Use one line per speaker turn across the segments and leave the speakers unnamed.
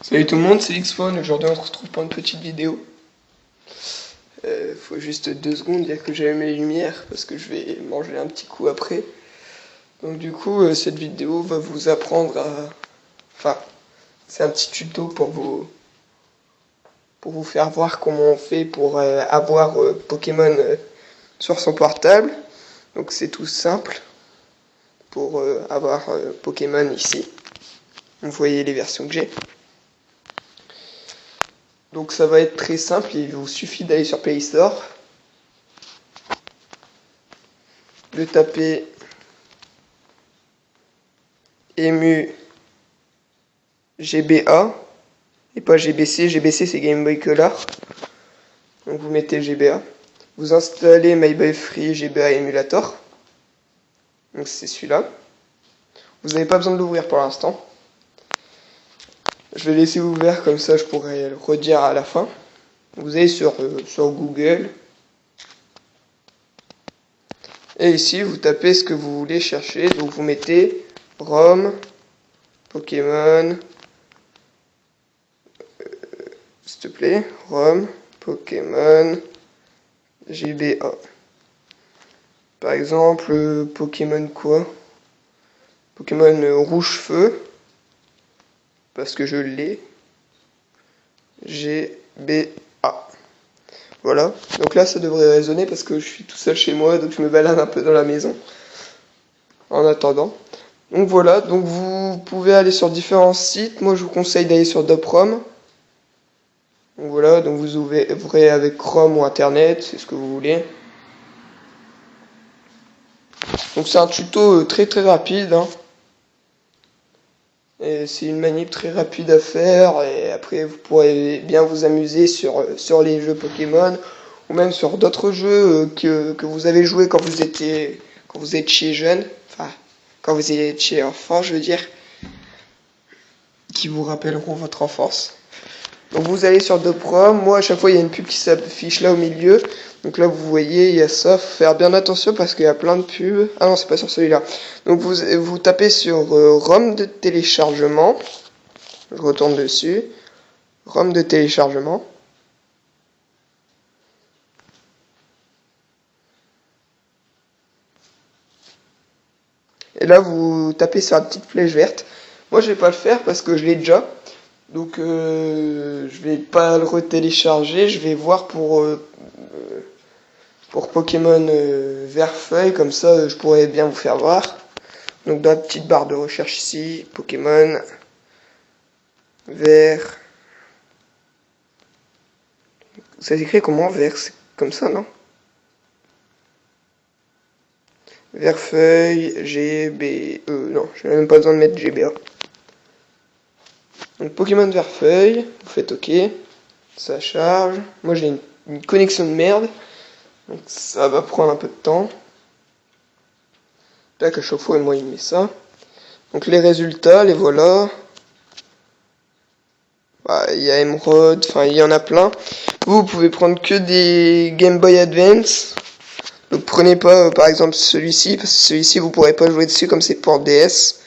Salut tout le monde, c'est Xphone. Aujourd'hui on se retrouve pour une petite vidéo. Faut juste 2 secondes, dire que j'allume les lumières parce que je vais manger un petit coup après. Donc du coup cette vidéo va vous apprendre à... Enfin, c'est un petit tuto pour vous faire voir comment on fait pour avoir Pokémon sur son portable. Donc c'est tout simple pour avoir Pokémon ici. Vous voyez les versions que j'ai. Donc ça va être très simple, il vous suffit d'aller sur Play Store, de taper EMU GBA, et pas GBC, GBC c'est Game Boy Color, donc vous mettez GBA, vous installez My Boy Free GBA Emulator, donc c'est celui-là, vous n'avez pas besoin de l'ouvrir pour l'instant, je vais laisser ouvert comme ça je pourrai le redire à la fin. Vous allez sur Google, et ici vous tapez ce que vous voulez chercher, donc vous mettez ROM, Pokémon, s'il te plaît, ROM, Pokémon, GBA. Par exemple, Pokémon quoi? Pokémon Rouge Feu, parce que je l'ai. GBA. Voilà, donc là ça devrait résonner parce que je suis tout seul chez moi, donc je me balade un peu dans la maison en attendant. Donc voilà, donc vous pouvez aller sur différents sites. Moi je vous conseille d'aller sur Doprom. Donc voilà, donc vous ouvrez avec Chrome ou Internet, c'est ce que vous voulez. Donc c'est un tuto très rapide, hein. Et c'est une manip très rapide à faire, et après vous pourrez bien vous amuser sur les jeux Pokémon, ou même sur d'autres jeux que vous avez joué quand vous étiez jeune, enfin quand vous étiez enfant je veux dire, qui vous rappelleront votre enfance. Donc vous allez sur Doprom, moi à chaque fois il y a une pub qui s'affiche là au milieu, donc là vous voyez il y a ça, faut faire bien attention parce qu'il y a plein de pubs. Ah non c'est pas sur celui-là. Donc vous tapez sur ROM de téléchargement, je retourne dessus, ROM de téléchargement. Et là vous tapez sur la petite flèche verte. Moi je vais pas le faire parce que je l'ai déjà. Donc je vais pas le retélécharger, je vais voir pour Pokémon vert feuille, comme ça je pourrais bien vous faire voir. Donc dans la petite barre de recherche ici, Pokémon vert. Ça s'écrit comment vert? C'est comme ça, non? Vert feuille, GBE. Non, je n'ai même pas besoin de mettre GBA. Donc Pokémon vert feuille, vous faites OK. Ça charge. Moi j'ai une connexion de merde. Donc ça va prendre un peu de temps. Tac, à chaque fois moi il met ça. Donc les résultats, les voilà. Bah, il y a Emerald, enfin il y en a plein. Vous pouvez prendre que des Game Boy Advance. Donc prenez pas par exemple celui-ci, parce que celui-ci vous pourrez pas jouer dessus comme c'est pour DS.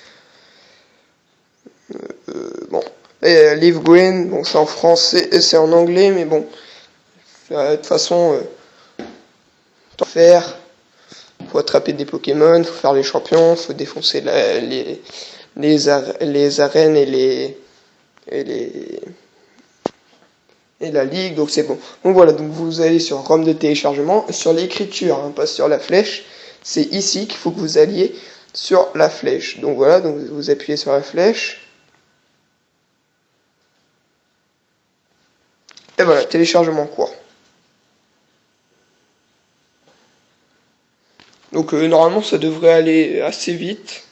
Bon. Leaf Green, bon c'est en français, c'est en anglais, mais bon. De toute façon, faire. Faut attraper des Pokémon, faut faire les champions, faut défoncer les arènes et la ligue, donc c'est bon. Donc voilà, donc vous allez sur ROM de téléchargement, sur l'écriture, hein, pas sur la flèche. C'est ici qu'il faut que vous alliez sur la flèche. Donc voilà, donc vous appuyez sur la flèche. Et voilà, téléchargement en cours. Donc normalement ça devrait aller assez vite.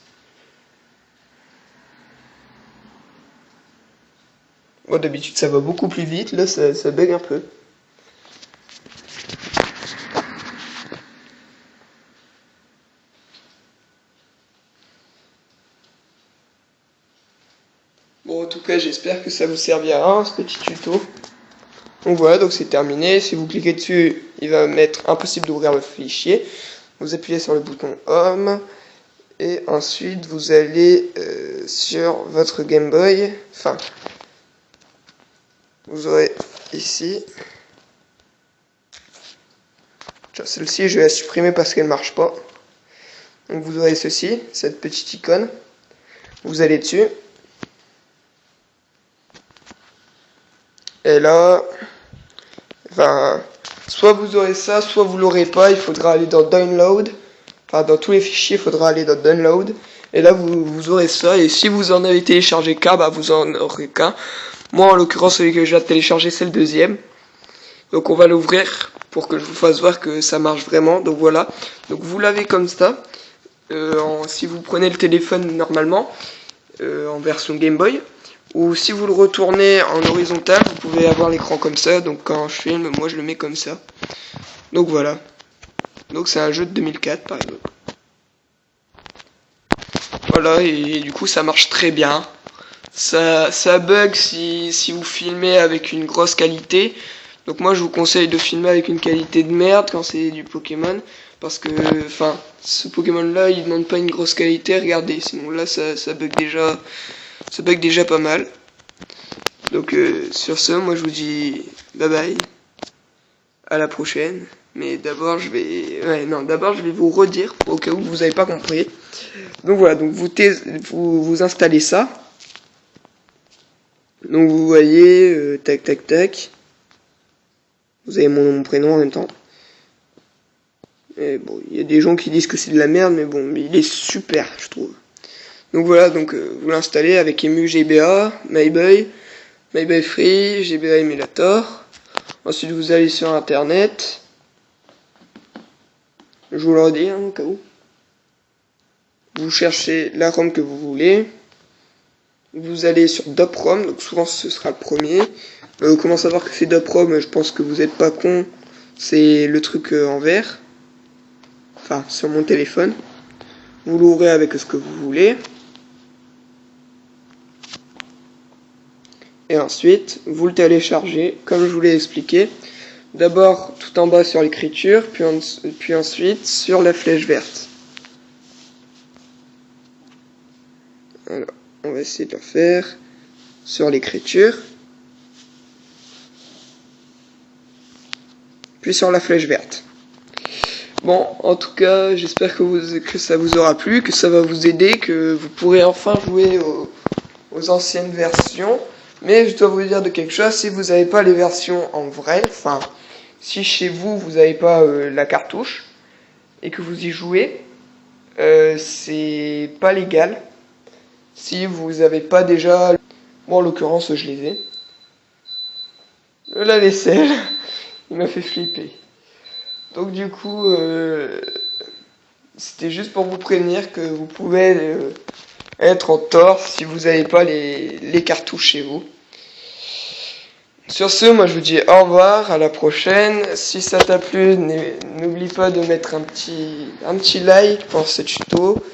Bon, d'habitude ça va beaucoup plus vite, là ça bug un peu. Bon, en tout cas j'espère que ça vous servira, hein, ce petit tuto. Donc voilà, donc c'est terminé. Si vous cliquez dessus, il va mettre impossible d'ouvrir le fichier. Vous appuyez sur le bouton Home. Et ensuite vous allez sur votre Game Boy. Enfin, vous aurez ici. Celle-ci, je vais la supprimer parce qu'elle ne marche pas. Donc vous aurez ceci, cette petite icône. Vous allez dessus. Et là, enfin, soit vous aurez ça, soit vous l'aurez pas. Il faudra aller dans Download. Enfin, dans tous les fichiers, il faudra aller dans Download. Et là, vous aurez ça. Et si vous en avez téléchargé qu'un, bah vous en aurez qu'un. Moi, en l'occurrence, celui que j'ai téléchargé, c'est le deuxième. Donc on va l'ouvrir pour que je vous fasse voir que ça marche vraiment. Donc voilà. Donc vous l'avez comme ça. Si vous prenez le téléphone normalement, en version Game Boy. Ou si vous le retournez en horizontal, vous pouvez avoir l'écran comme ça. Donc quand je filme, moi je le mets comme ça. Donc voilà. Donc c'est un jeu de 2004 par exemple. Voilà, et du coup ça marche très bien. Ça bug si vous filmez avec une grosse qualité. Donc moi je vous conseille de filmer avec une qualité de merde quand c'est du Pokémon. Parce que, enfin, ce Pokémon là il demande pas une grosse qualité, regardez. Sinon là ça bug déjà. Ça bug déjà pas mal. Donc sur ce, moi je vous dis bye bye. À la prochaine. Mais d'abord je vais. Ouais, non, d'abord je vais vous redire au cas où vous n'avez pas compris. Donc voilà, donc vous installez ça. Donc vous voyez, tac tac tac. Vous avez mon nom, mon prénom en même temps. Et bon, il y a des gens qui disent que c'est de la merde, mais bon, mais il est super, je trouve. Donc voilà, donc vous l'installez avec EmuGBA, MyBoy Free, GBA Emulator. Ensuite vous allez sur internet. Je vous le redis au cas où. Vous cherchez la ROM que vous voulez. Vous allez sur DOPROM, donc souvent ce sera le premier. Comment savoir que c'est DOPROM? Je pense que vous n'êtes pas con. C'est le truc en vert. Enfin, sur mon téléphone. Vous l'ouvrez avec ce que vous voulez. Et ensuite, vous le téléchargez, comme je vous l'ai expliqué. D'abord tout en bas sur l'écriture, puis ensuite sur la flèche verte. Alors, on va essayer de le faire sur l'écriture. Puis sur la flèche verte. Bon, en tout cas, j'espère que ça vous aura plu, que ça va vous aider, que vous pourrez enfin jouer aux anciennes versions. Mais je dois vous dire de quelque chose, si vous n'avez pas les versions en vrai, enfin, si chez vous, vous n'avez pas la cartouche, et que vous y jouez, c'est pas légal. Si vous n'avez pas déjà... Bon, en l'occurrence, je les ai. La vaisselle, il m'a fait flipper. Donc du coup, c'était juste pour vous prévenir que vous pouvez être en tort si vous n'avez pas les cartouches chez vous. Sur ce, moi je vous dis au revoir, à la prochaine. Si ça t'a plu, n'oublie pas de mettre un petit like pour ce tuto,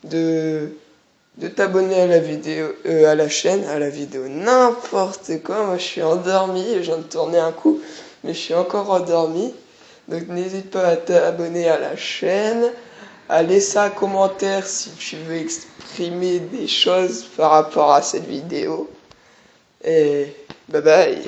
de t'abonner à la vidéo, à la chaîne, à la vidéo, n'importe quoi. Moi je suis endormi, je viens de tourner un coup, mais je suis encore endormi. Donc n'hésite pas à t'abonner à la chaîne, à laisser un commentaire si tu veux exprimer des choses par rapport à cette vidéo. Et bye bye.